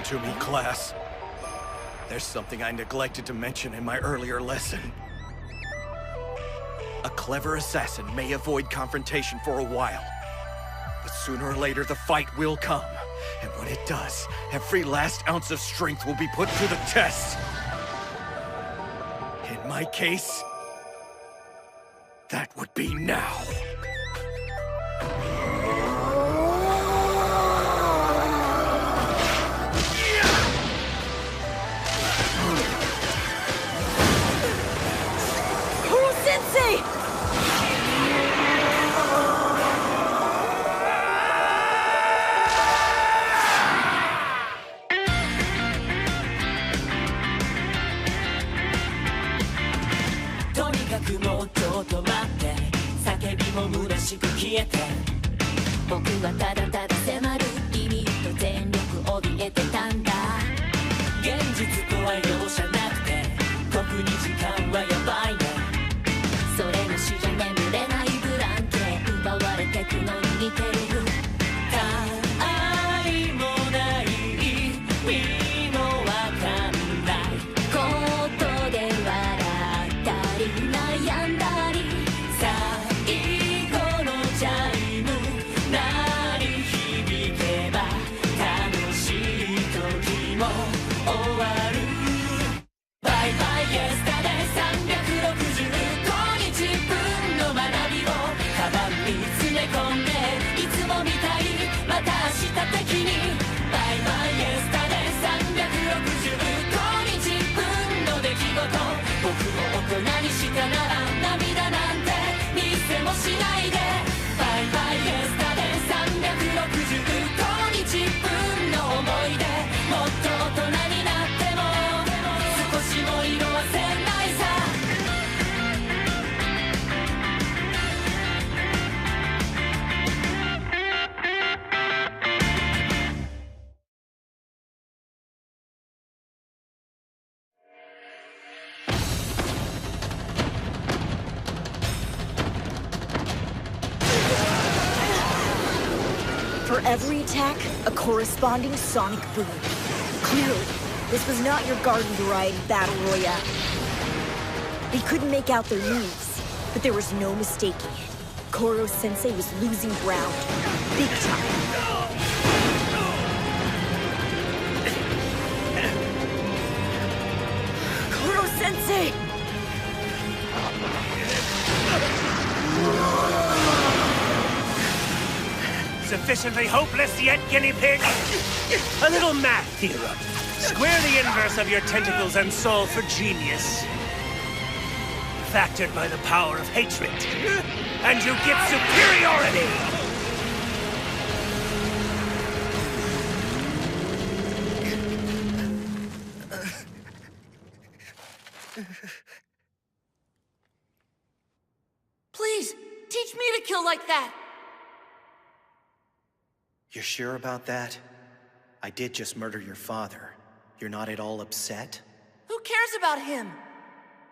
to me, class. There's something I neglected to mention in my earlier lesson. A clever assassin may avoid confrontation for a while, but sooner or later the fight will come. And when it does, every last ounce of strength will be put to the test. In my case, that would be now. Kurro sensei! For every attack, a corresponding sonic boom. Clearly, this was not your garden variety battle royale. They couldn't make out their moves, but there was no mistaking it. Kurro sensei was losing ground, big time. Kurro sensei! Sufficiently hopeless yet, guinea pig? A little math, hero. Square the inverse of your tentacles and solve for genius. Factored by the power of hatred. And you get superiority! Please, teach me to kill like that! You're sure about that? I did just murder your father. You're not at all upset? Who cares about him?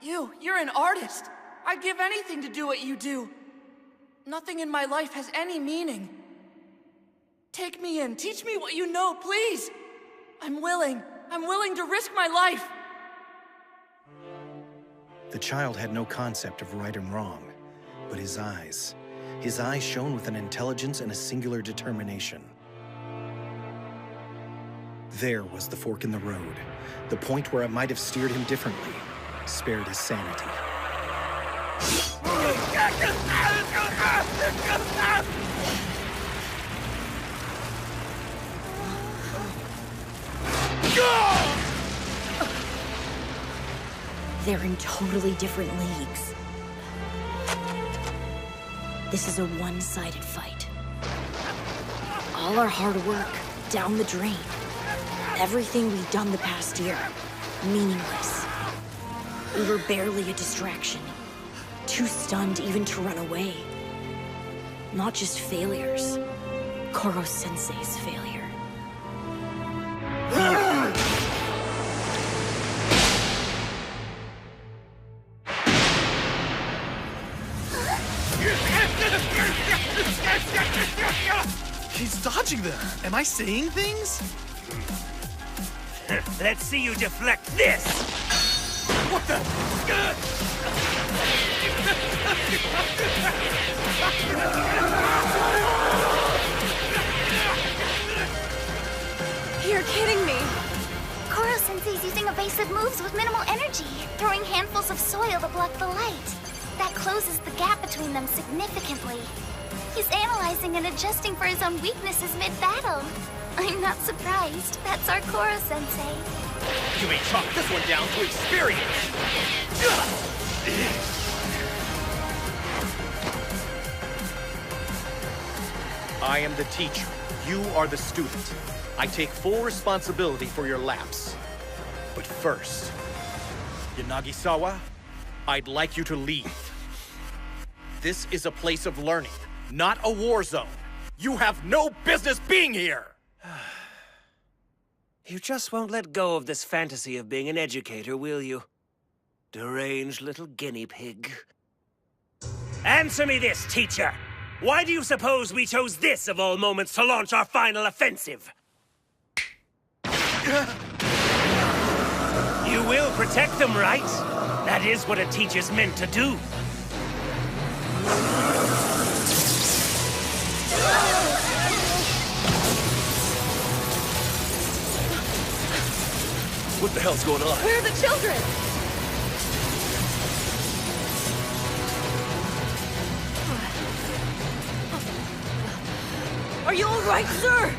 You're an artist. I'd give anything to do what you do. Nothing in my life has any meaning. Take me in, teach me what you know, please! I'm willing to risk my life! The child had no concept of right and wrong, but his eyes shone with an intelligence and a singular determination. There was the fork in the road, the point where it might have steered him differently, spared his sanity. They're in totally different leagues. This is a one-sided fight. All our hard work, down the drain. Everything we've done the past year, meaningless. We were barely a distraction. Too stunned even to run away. Not just failures. Kurro sensei's failure. He's dodging them. Am I saying things? Let's see you deflect this! What the? You're kidding me! Kurro sensei's using evasive moves with minimal energy, throwing handfuls of soil to block the light. That closes the gap between them significantly. He's analyzing and adjusting for his own weaknesses mid-battle. I'm not surprised. That's our Kurro sensei. You may chalk this one down to experience! I am the teacher. You are the student. I take full responsibility for your lapse. But first, Yanagisawa, I'd like you to leave. This is a place of learning, not a war zone. You have no business being here! You just won't let go of this fantasy of being an educator, will you? Deranged little guinea pig. Answer me this, teacher! Why do you suppose we chose this of all moments to launch our final offensive? You will protect them, right? That is what a teacher's meant to do. What the hell's going on? Where are the children? Are you all right, sir?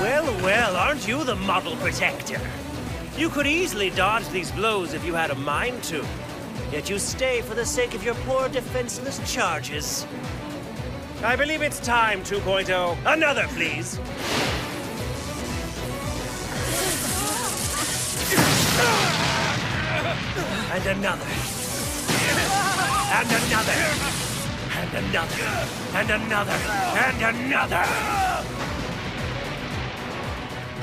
Well, well, aren't you the model protector? You could easily dodge these blows if you had a mind to. Yet you stay for the sake of your poor defenseless charges. I believe it's time, 2.0. Another, please. And another. And another. And another. And another. And another.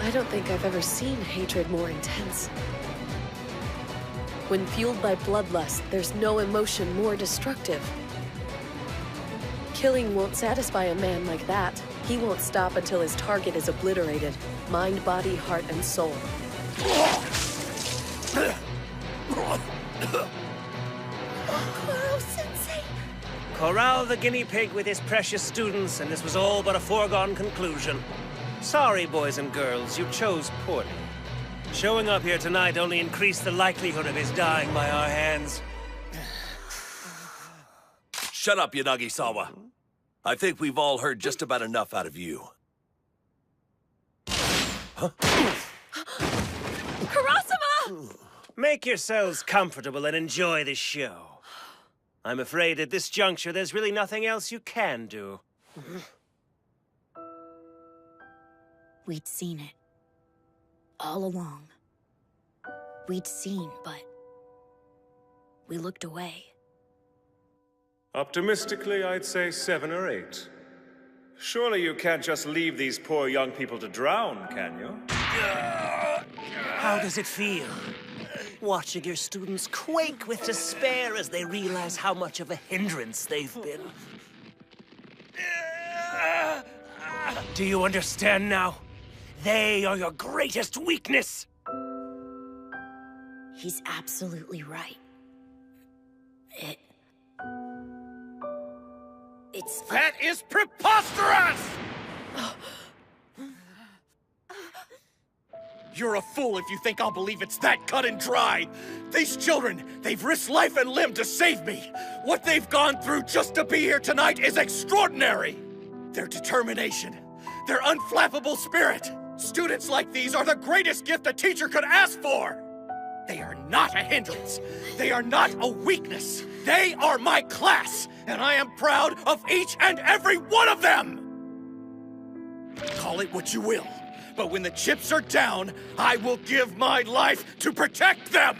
I don't think I've ever seen hatred more intense. When fueled by bloodlust, there's no emotion more destructive. Killing won't satisfy a man like that. He won't stop until his target is obliterated. Mind, body, heart, and soul. Kurro sensei! Corral the guinea pig with his precious students, and this was all but a foregone conclusion. Sorry, boys and girls, you chose poorly. Showing up here tonight only increased the likelihood of his dying by our hands. Shut up, Yanagisawa. I think we've all heard just about enough out of you. Kurasama! Make yourselves comfortable and enjoy the show. I'm afraid at this juncture there's really nothing else you can do. We'd seen it. All along. We'd seen, but we looked away. Optimistically, I'd say 7 or 8. Surely you can't just leave these poor young people to drown, can you? How does it feel? Watching your students quake with despair as they realize how much of a hindrance they've been. Do you understand now? They are your greatest weakness! He's absolutely right. It's... That is preposterous! You're a fool if you think I'll believe it's that cut and dry. These children, they've risked life and limb to save me. What they've gone through just to be here tonight is extraordinary. Their determination, their unflappable spirit. Students like these are the greatest gift a teacher could ask for. They are not a hindrance. They are not a weakness. They are my class, and I am proud of each and every one of them. Call it what you will, but when the chips are down, I will give my life to protect them.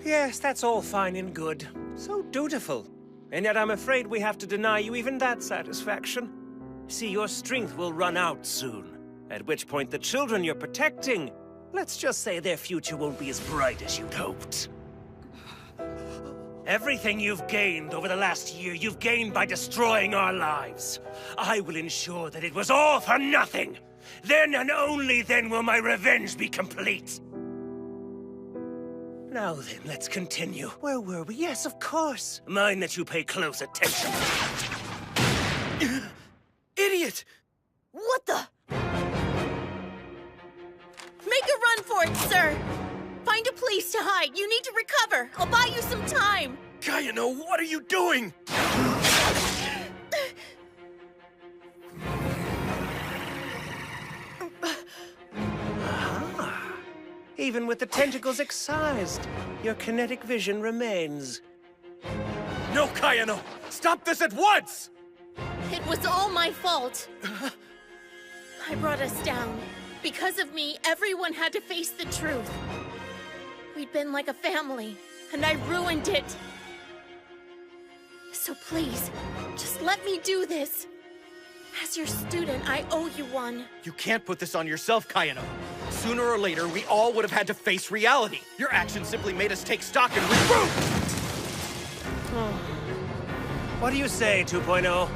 Yes, that's all fine and good. So dutiful. And yet I'm afraid we have to deny you even that satisfaction. See, your strength will run out soon. At which point the children you're protecting, let's just say their future won't be as bright as you'd hoped. Everything you've gained over the last year, you've gained by destroying our lives. I will ensure that it was all for nothing. Then and only then will my revenge be complete. Now then, let's continue. Where were we? Yes, of course. Mind that you pay close attention. Idiot! What the? Make a run for it, sir! Find a place to hide. You need to recover. I'll buy you some time. Kayano, what are you doing? Even with the tentacles excised, your kinetic vision remains. No, Kayano! Stop this at once! It was all my fault. I brought us down. Because of me, everyone had to face the truth. We'd been like a family, and I ruined it. So please, just let me do this. As your student, I owe you one. You can't put this on yourself, Kayano. Sooner or later, we all would have had to face reality. Your actions simply made us take stock and regroup! What do you say, 2.0?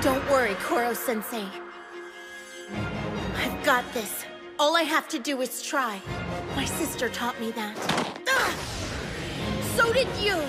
Don't worry, Kurro-sensei. I've got this. All I have to do is try. My sister taught me that. Ah! So did you!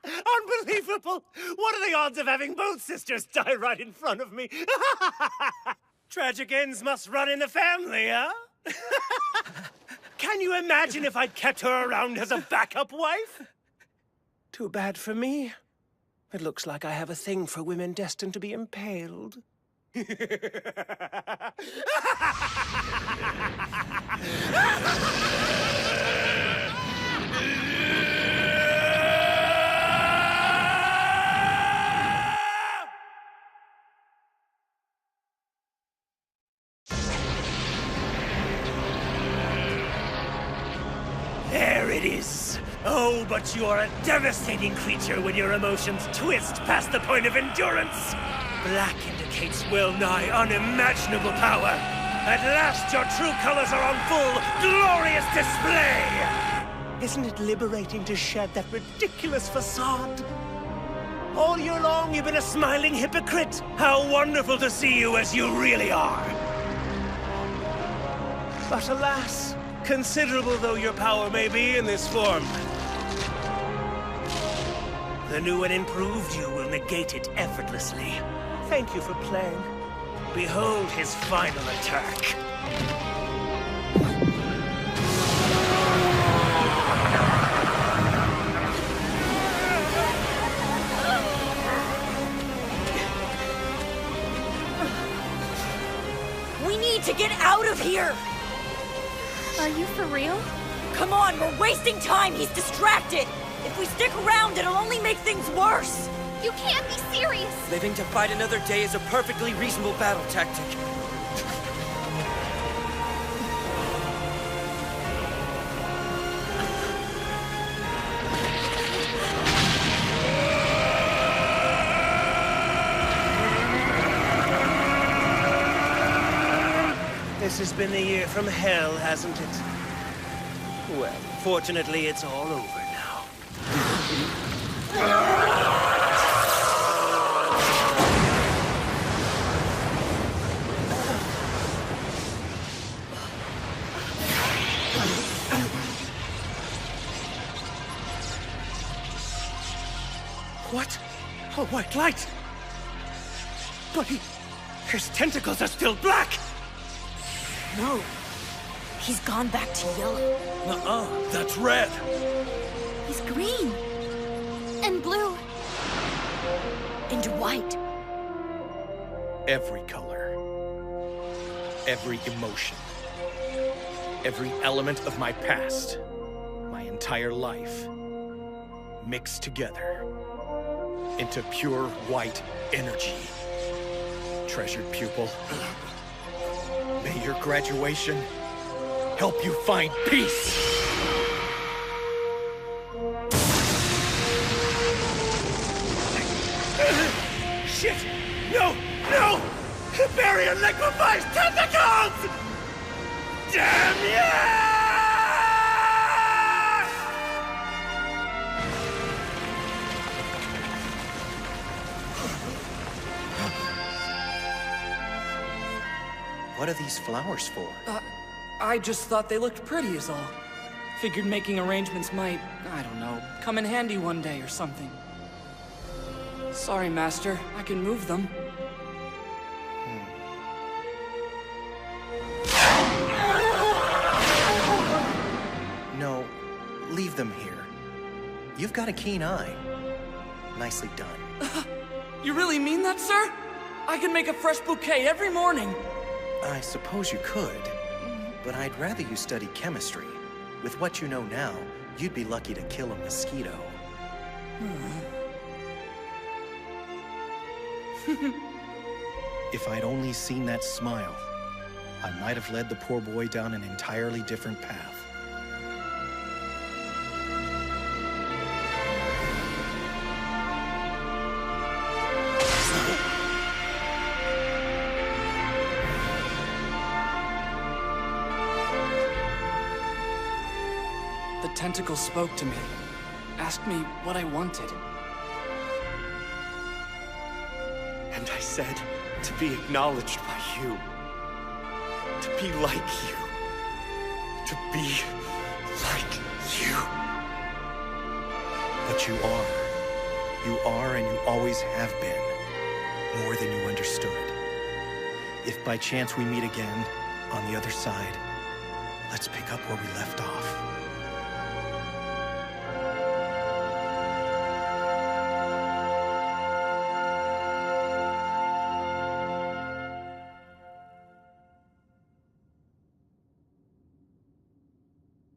Unbelievable! What are the odds of having both sisters die right in front of me? Tragic ends must run in the family, huh? Can you imagine if I'd kept her around as a backup wife? Too bad for me. It looks like I have a thing for women destined to be impaled. There it is! Oh, but you are a devastating creature when your emotions twist past the point of endurance! Black indicates well-nigh unimaginable power! At last your true colors are on full, glorious display! Isn't it liberating to shed that ridiculous facade? All year long you've been a smiling hypocrite! How wonderful to see you as you really are! But alas, considerable though your power may be in this form, the new and improved you will negate it effortlessly. Thank you for playing. Behold his final attack. We need to get out of here! Are you for real? Come on, we're wasting time! He's distracted! If we stick around, it'll only make things worse! You can't be serious! Living to fight another day is a perfectly reasonable battle tactic. This has been a year from hell, hasn't it? Well, fortunately, it's all over now. What? A white light! But his tentacles are still black! No. He's gone back to yellow. Nuh-uh, that's red. He's green. And blue. And white. Every color. Every emotion. Every element of my past. My entire life. Mixed together. Into pure white energy. Treasured pupil. May your graduation help you find peace. Shit! No! No! Barrier liquefies tentacles! Damn you! What are these flowers for? I just thought they looked pretty is all. Figured making arrangements might, I don't know, come in handy one day or something. Sorry, Master. I can move them. No, leave them here. You've got a keen eye. Nicely done. You really mean that, sir? I can make a fresh bouquet every morning. I suppose you could, but I'd rather you study chemistry. With what you know now, you'd be lucky to kill a mosquito. If I'd only seen that smile, I might have led the poor boy down an entirely different path. The tentacle spoke to me, asked me what I wanted. And I said to be acknowledged by you. To be like you. To be like you. But you are. You are and you always have been. More than you understood. If by chance we meet again, on the other side, let's pick up where we left off.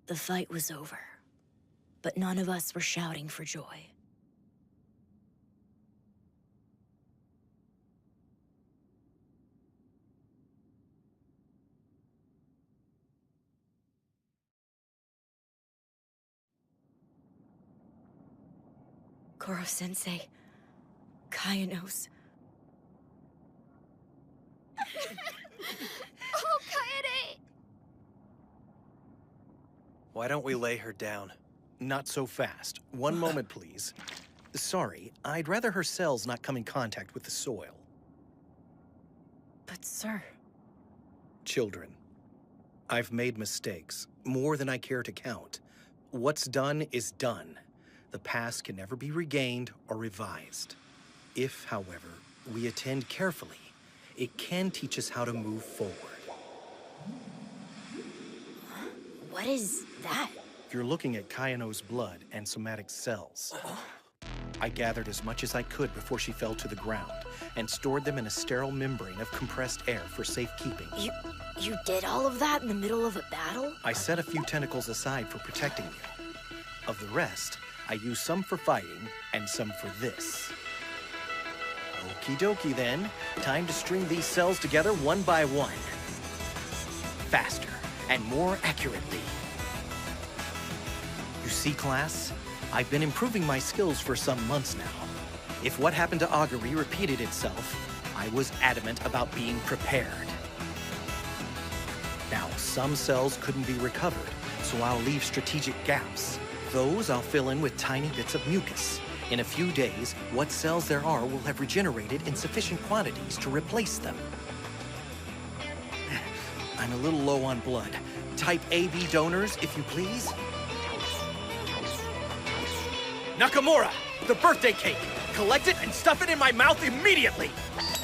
The fight was over, but none of us were shouting for joy. Kurro sensei, Kaya knows. Oh, Kaede! Why don't we lay her down? Not so fast. One moment, please. Sorry, I'd rather her cells not come in contact with the soil. But sir... Children, I've made mistakes, more than I care to count. What's done is done. The past can never be regained or revised. If, however, we attend carefully, it can teach us how to move forward. What is that? You're looking at Kayano's blood and somatic cells. I gathered as much as I could before she fell to the ground, and stored them in a sterile membrane of compressed air for safekeeping. You did all of that in the middle of a battle? I set a few tentacles aside for protecting you. Of the rest, I used some for fighting, and some for this. Okie dokie then. Time to string these cells together one by one. Faster, and more accurately. You see, class? I've been improving my skills for some months now. If what happened to Augury repeated itself, I was adamant about being prepared. Now, some cells couldn't be recovered, so I'll leave strategic gaps. Those I'll fill in with tiny bits of mucus. In a few days, what cells there are will have regenerated in sufficient quantities to replace them. I'm a little low on blood. Type AB donors, if you please. Nakamura, the birthday cake! Collect it and stuff it in my mouth immediately!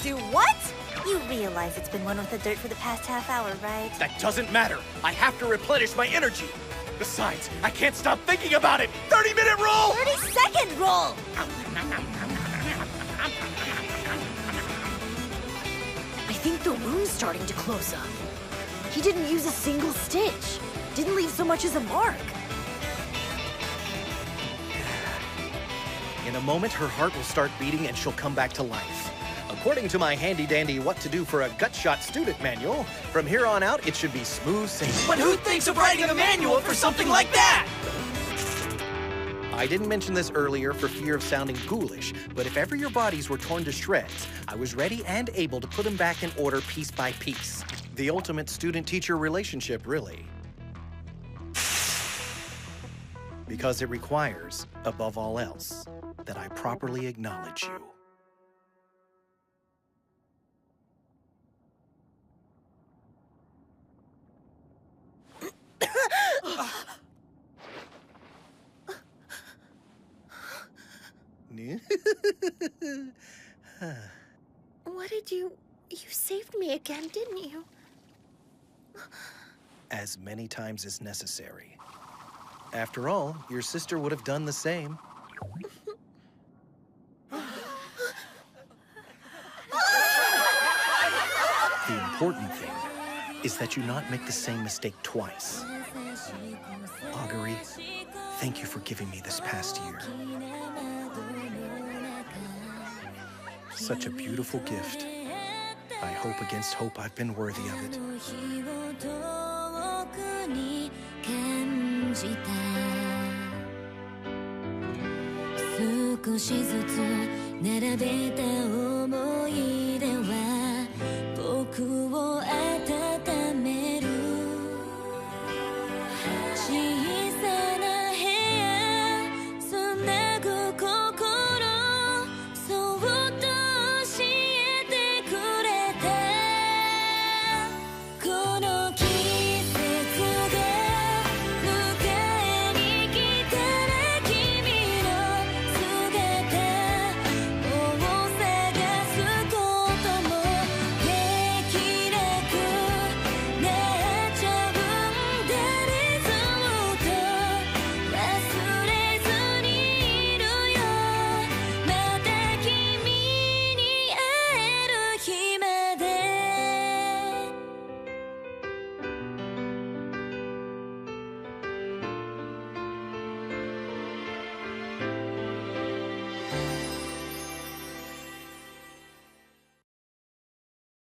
Do what? You realize it's been one with the dirt for the past half hour, right? That doesn't matter. I have to replenish my energy. Besides, I can't stop thinking about it. 30-minute rule! 30-second rule! I think the wound's starting to close up. He didn't use a single stitch. Didn't leave so much as a mark. In a moment, her heart will start beating and she'll come back to life. According to my handy-dandy what to do for a gut shot student manual, from here on out, it should be smooth sailing. But who thinks of writing a manual for something like that? I didn't mention this earlier for fear of sounding ghoulish, but if ever your bodies were torn to shreds, I was ready and able to put them back in order piece by piece. The ultimate student-teacher relationship, really. Because it requires, above all else, that I properly acknowledge you. What did you... You saved me again, didn't you? As many times as necessary. After all, your sister would have done the same. The important thing is that you not make the same mistake twice. Augury, thank you for giving me this past year. Such a beautiful gift. I hope against hope I've been worthy of it.